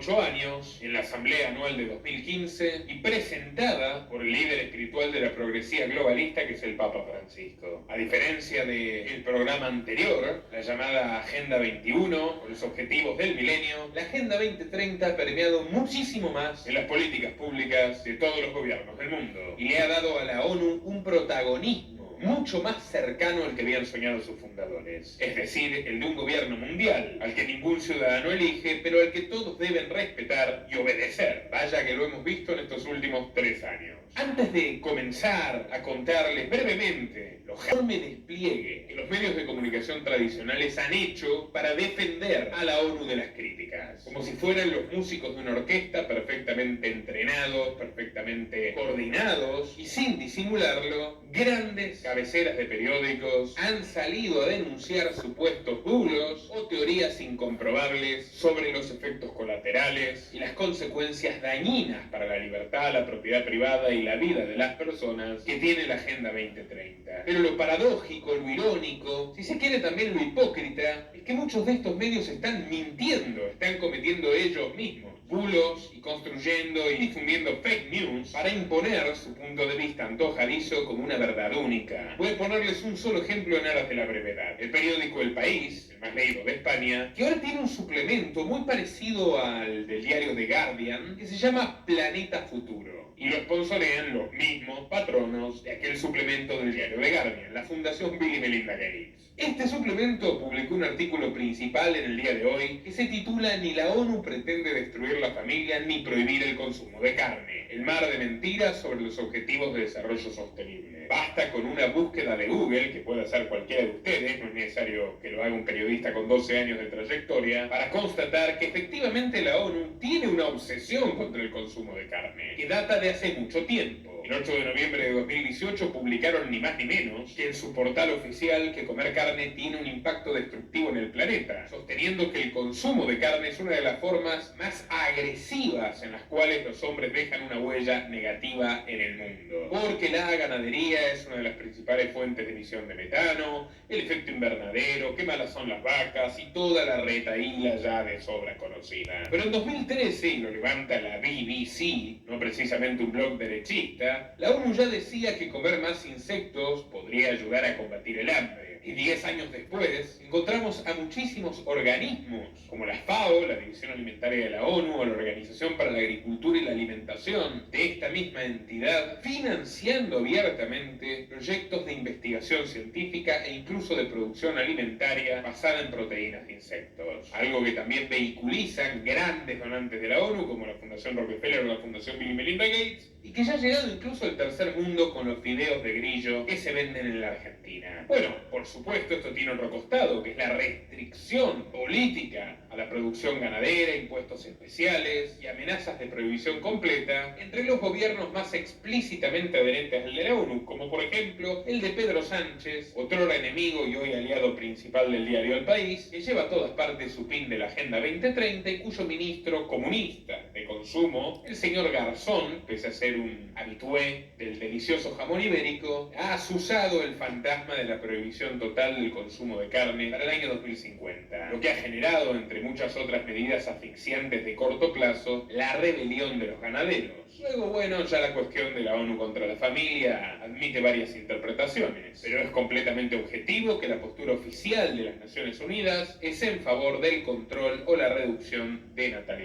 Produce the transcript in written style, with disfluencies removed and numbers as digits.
8 años en la Asamblea Anual de 2015 y presentada por el líder espiritual de la progresía globalista, que es el Papa Francisco. A diferencia del programa anterior, la llamada Agenda 21, o los Objetivos del Milenio, la Agenda 2030 ha permeado muchísimo más en las políticas públicas de todos los gobiernos del mundo y le ha dado a la ONU un protagonismo mucho más cercano al que habían soñado sus fundadores, es decir, el de un gobierno mundial, al que ningún ciudadano elige, pero al que todos deben respetar y obedecer. Vaya que lo hemos visto en estos últimos 3 años. Antes de comenzar a contarles brevemente lo enorme despliegue que los medios de comunicación tradicionales han hecho para defender a la ONU de las críticas, como si fueran los músicos de una orquesta perfectamente entrenados, perfectamente coordinados, y sin disimularlo, grandes cabeceras de periódicos han salido a denunciar supuestos bulos o teorías incomprobables sobre los efectos colaterales y las consecuencias dañinas para la libertad, la propiedad privada y la vida de las personas que tiene la Agenda 2030. Pero lo paradójico, lo irónico, si se quiere también lo hipócrita, es que muchos de estos medios están mintiendo, están cometiendo ellos mismos bulos y construyendo y difundiendo fake news para imponer su punto de vista antojadizo como una verdad única. Voy a ponerles un solo ejemplo en aras de la brevedad. El periódico El País, el más leído de España, que ahora tiene un suplemento muy parecido al del diario The Guardian, que se llama Planeta Futuro, y lo sponsorean los mismos patronos de aquel suplemento del diario The Guardian, la Fundación Bill y Melinda Gates. Este suplemento publicó un artículo principal en el día de hoy que se titula "Ni la ONU pretende destruir la familia ni prohibir el consumo de carne. El mar de mentiras sobre los objetivos de desarrollo sostenible". Basta con una búsqueda de Google, que puede hacer cualquiera de ustedes, no es necesario que lo haga un periodista con 12 años de trayectoria, para constatar que efectivamente la ONU tiene una obsesión contra el consumo de carne, que data de hace mucho tiempo. El 8 de noviembre de 2018 publicaron ni más ni menos que en su portal oficial que comer carne tiene un impacto destructivo en el planeta, sosteniendo que el consumo de carne es una de las formas más agresivas en las cuales los hombres dejan una huella negativa en el mundo. Porque la ganadería es una de las principales fuentes de emisión de metano, el efecto invernadero, qué malas son las vacas y toda la retahíla ya de sobra conocida. Pero en 2013, y lo levanta la BBC, no precisamente un blog derechista, la ONU ya decía que comer más insectos podría ayudar a combatir el hambre. Y 10 años después, encontramos a muchísimos organismos, como la FAO, la División Alimentaria de la ONU, o la Organización para la Agricultura y la Alimentación de esta misma entidad, financiando abiertamente proyectos de investigación científica e incluso de producción alimentaria basada en proteínas de insectos. Algo que también vehiculizan grandes donantes de la ONU, como la Fundación Rockefeller o la Fundación Bill y Melinda Gates, y que ya ha llegado incluso al tercer mundo con los fideos de grillo que se venden en la Argentina. Bueno, por supuesto, esto tiene otro costado, que es la restricción política a la producción ganadera, impuestos especiales y amenazas de prohibición completa entre los gobiernos más explícitamente adherentes al de la ONU, como por ejemplo el de Pedro Sánchez, otrora enemigo y hoy aliado principal del diario El País, que lleva a todas partes su pin de la Agenda 2030 y cuyo ministro comunista de consumo, el señor Garzón, pese a ser un habitué del delicioso jamón ibérico, ha asusado el fantasma de la prohibición total del consumo de carne para el año 2050, lo que ha generado, entre muchas otras medidas asfixiantes de corto plazo, la rebelión de los ganaderos. Luego, bueno, ya la cuestión de la ONU contra la familia admite varias interpretaciones, pero es completamente objetivo que la postura oficial de las Naciones Unidas es en favor del control o la reducción de natalidad.